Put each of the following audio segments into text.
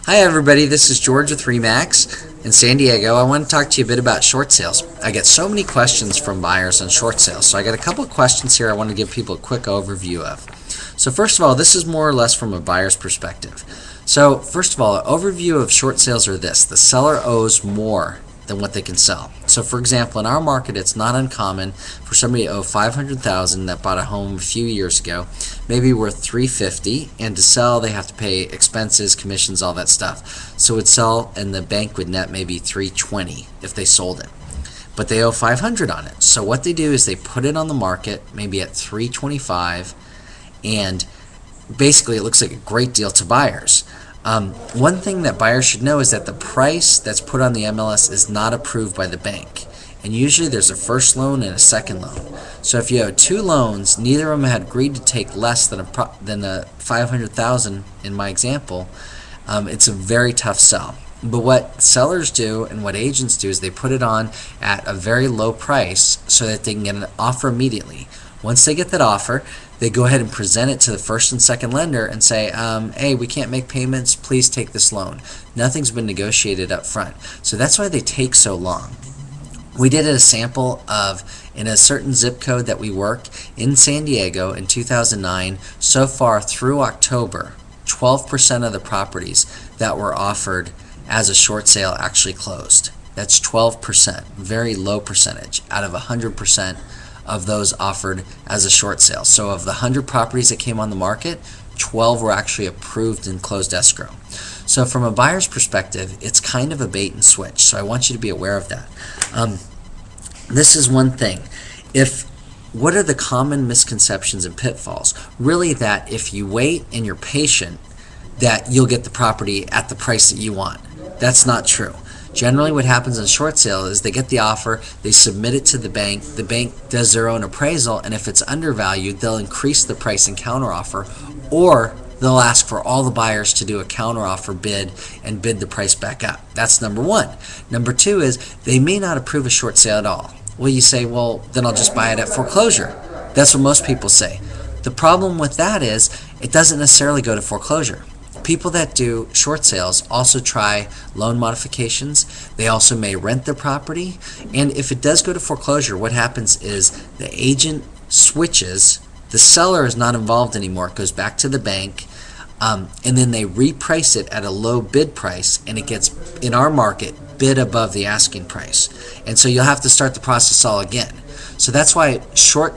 Hi everybody, this is George with Remax in San Diego. I want to talk to you a bit about short sales. I get so many questions from buyers on short sales, so I got a couple of questions here I want to give people a quick overview of. So first of all, this is more or less from a buyer's perspective. So first of all, an overview of short sales are this: the seller owes more than what they can sell. So for example, in our market, it's not uncommon for somebody to owe $500,000 that bought a home a few years ago, maybe worth $350,000, and to sell they have to pay expenses, commissions, all that stuff. So it would sell and the bank would net maybe $320,000 if they sold it. But they owe $500,000 on it. So what they do is they put it on the market maybe at $325,000, and basically it looks like a great deal to buyers. One thing that buyers should know is that the price that's put on the MLS is not approved by the bank, and usually there's a first loan and a second loan. So if you have two loans, neither of them had agreed to take less than the $500,000 in my example. It's a very tough sell. But what sellers do and what agents do is they put it on at a very low price so that they can get an offer immediately. Once they get that offer, they go ahead and present it to the first and second lender and say, hey, we can't make payments, please take this loan. Nothing's been negotiated up front. So that's why they take so long. We did a sample of, in a certain zip code that we work in San Diego in 2009, so far through October, 12% of the properties that were offered as a short sale actually closed. That's 12%, very low percentage out of 100% of those offered as a short sale. So of the 100 properties that came on the market, 12 were actually approved and closed escrow. So from a buyer's perspective, it's kind of a bait and switch. So I want you to be aware of that. This is one thing. What are the common misconceptions and pitfalls? Really that if you wait and you're patient, that you'll get the property at the price that you want. That's not true. Generally what happens in short sale is they get the offer, they submit it to the bank does their own appraisal, and if it's undervalued, they'll increase the price and counteroffer, or they'll ask for all the buyers to do a counteroffer bid and bid the price back up. That's number one. Number two is they may not approve a short sale at all. Well, you say, well, then I'll just buy it at foreclosure. That's what most people say. The problem with that is it doesn't necessarily go to foreclosure. People that do short sales also try loan modifications. They also may rent their property. And if it does go to foreclosure, what happens is the agent switches. The seller is not involved anymore. It goes back to the bank. And then they reprice it at a low bid price. And it gets, in our market, bid above the asking price. And so you'll have to start the process all again. So that's why short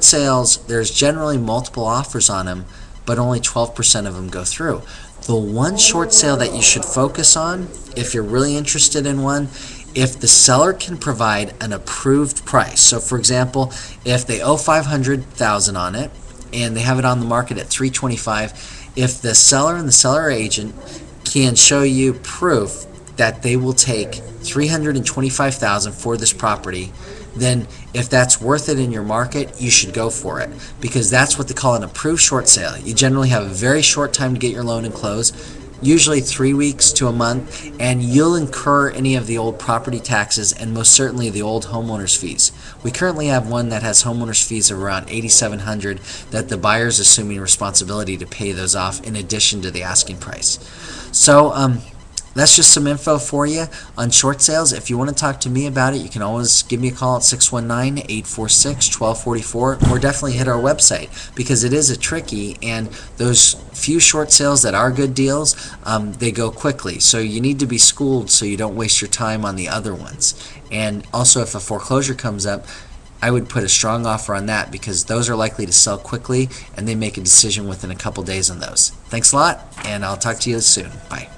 sales, there's generally multiple offers on them, but only 12% of them go through. The one short sale that you should focus on, if you're really interested in one, if the seller can provide an approved price. So for example, if they owe $500,000 on it and they have it on the market at $325,000, if the seller and the seller agent can show you proof that they will take $325,000 for this property, then if that's worth it in your market, you should go for it, because that's what they call an approved short sale. You generally have a very short time to get your loan and close, usually 3 weeks to a month, and you'll incur any of the old property taxes and most certainly the old homeowners fees. We currently have one that has homeowners fees of around $8,700 that the buyer's assuming responsibility to pay those off in addition to the asking price. So that's just some info for you on short sales. If you want to talk to me about it, you can always give me a call at 619-846-1244, or definitely hit our website, because it is a tricky, and those few short sales that are good deals, they go quickly. So you need to be schooled so you don't waste your time on the other ones. And also, if a foreclosure comes up, I would put a strong offer on that, because those are likely to sell quickly and they make a decision within a couple days on those. Thanks a lot, and I'll talk to you soon. Bye.